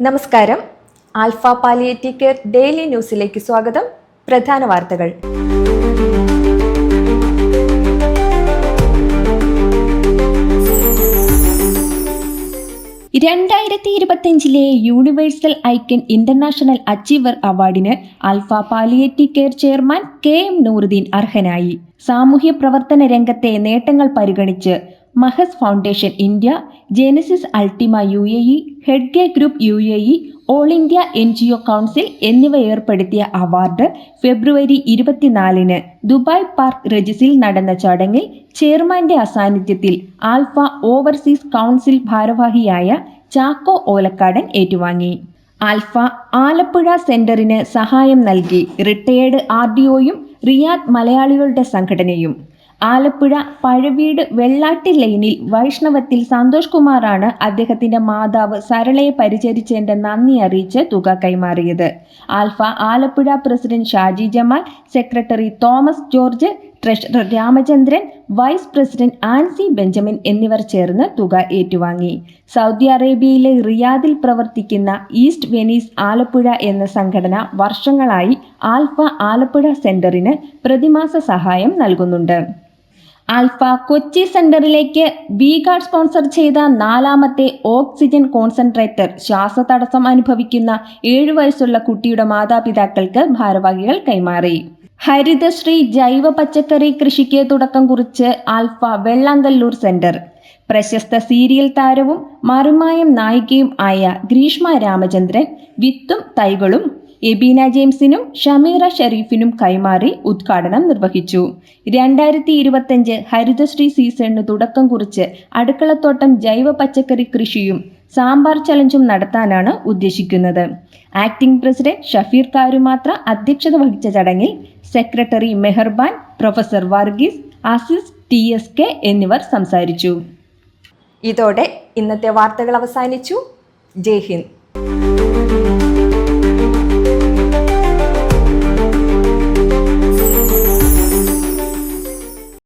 നമസ്കാരം. Alpha palliative care daily ന്യൂസിലേക്ക് സ്വാഗതം. പ്രധാന വാർത്തകൾ. 2025 യൂണിവേഴ്സൽ ഐക്കൺ ഇന്റർനാഷണൽ അച്ചീവർ അവാർഡിന് Alpha palliative care chairman KM Nooruddin അർഹനായി. സാമൂഹ്യ പ്രവർത്തന രംഗത്തെ നേട്ടങ്ങൾ പരിഗണിച്ച് Mahas foundation India, Genesis Ultima UAE, Hedge group UAE, all India NGO council എന്നിവ ഏർപ്പെടുത്തിയ അവാർഡ് ഫെബ്രുവരി 24 ദുബായ് പാർക്ക് റെജിസിൽ നടന്ന ചടങ്ങിൽ ചെയർമാന്റെ അസാന്നിധ്യത്തിൽ ആൽഫ ഓവർസീസ് കൗൺസിൽ ഭാരവാഹിയായ ചാക്കോ ഓലക്കാടൻ ഏറ്റുവാങ്ങി. ആൽഫ ആലപ്പുഴ സെന്ററിന് സഹായം നൽകി റിട്ടയേർഡ് RDOയും റിയാദ് മലയാളികളുടെ സംഘടനയും. ആലപ്പുഴ പഴവീട് വെള്ളാട്ടി ലൈനിൽ വൈഷ്ണവത്തിൽ സന്തോഷ് കുമാറാണ് അദ്ദേഹത്തിന്റെ മാതാവ് സരളയെ പരിചരിച്ചതിന്റെ നന്ദി അറിയിച്ച് തുക കൈമാറിയത്. Alpha Alappuzha president Shaji Jamal, secretary Thomas George, treasurer Ramachandran, vice president Ancy Benjamin എന്നിവർ ചേർന്ന് തുക ഏറ്റുവാങ്ങി. സൗദി അറേബ്യയിലെ റിയാദിൽ പ്രവർത്തിക്കുന്ന ഈസ്റ്റ് വെനീസ് ആലപ്പുഴ എന്ന സംഘടന വർഷങ്ങളായി ആൽഫ ആലപ്പുഴ സെന്ററിന് പ്രതിമാസ സഹായം നൽകുന്നുണ്ട്. ആൽഫ കൊച്ചി സെന്ററിലേക്ക് V-Guard സ്പോൺസർ ചെയ്ത 4ാമത്തെ ഓക്സിജൻ കോൺസെൻട്രേറ്റർ ശ്വാസതടസ്സം അനുഭവിക്കുന്ന 7 വയസ്സുള്ള കുട്ടിയുടെ മാതാപിതാക്കൾക്ക് ഭാരവാഹികൾ കൈമാറി. ഹരിതശ്രീ ജൈവ പച്ചക്കറി കൃഷിക്ക് തുടക്കം കുറിച്ച് ആൽഫ വെള്ളാങ്കല്ലൂർ സെന്റർ. പ്രശസ്ത സീരിയൽ താരവും മറുമായം നായികയും ആയ ഗ്രീഷ്മ രാമചന്ദ്രൻ വിത്തും തൈകളും എബീന ജെയിംസിനും ഷമീറ ഷെരീഫിനും കൈമാറി ഉദ്ഘാടനം നിർവഹിച്ചു. 2025 ഹരിതശ്രീ സീസണിന് തുടക്കം കുറിച്ച് അടുക്കളത്തോട്ടം ജൈവ പച്ചക്കറി കൃഷിയും സാമ്പാർ ചലഞ്ചും നടത്താനാണ് ഉദ്ദേശിക്കുന്നത്. ആക്ടിംഗ് പ്രസിഡന്റ് ഷഫീർ കാരുമാത്ര അധ്യക്ഷത വഹിച്ച ചടങ്ങിൽ secretary Meharban, professor Varghese, Aziz TSK എന്നിവർ സംസാരിച്ചു. ഇതോടെ ഇന്നത്തെ വാർത്തകൾ അവസാനിച്ചു. ജയ് ഹിന്ദ്.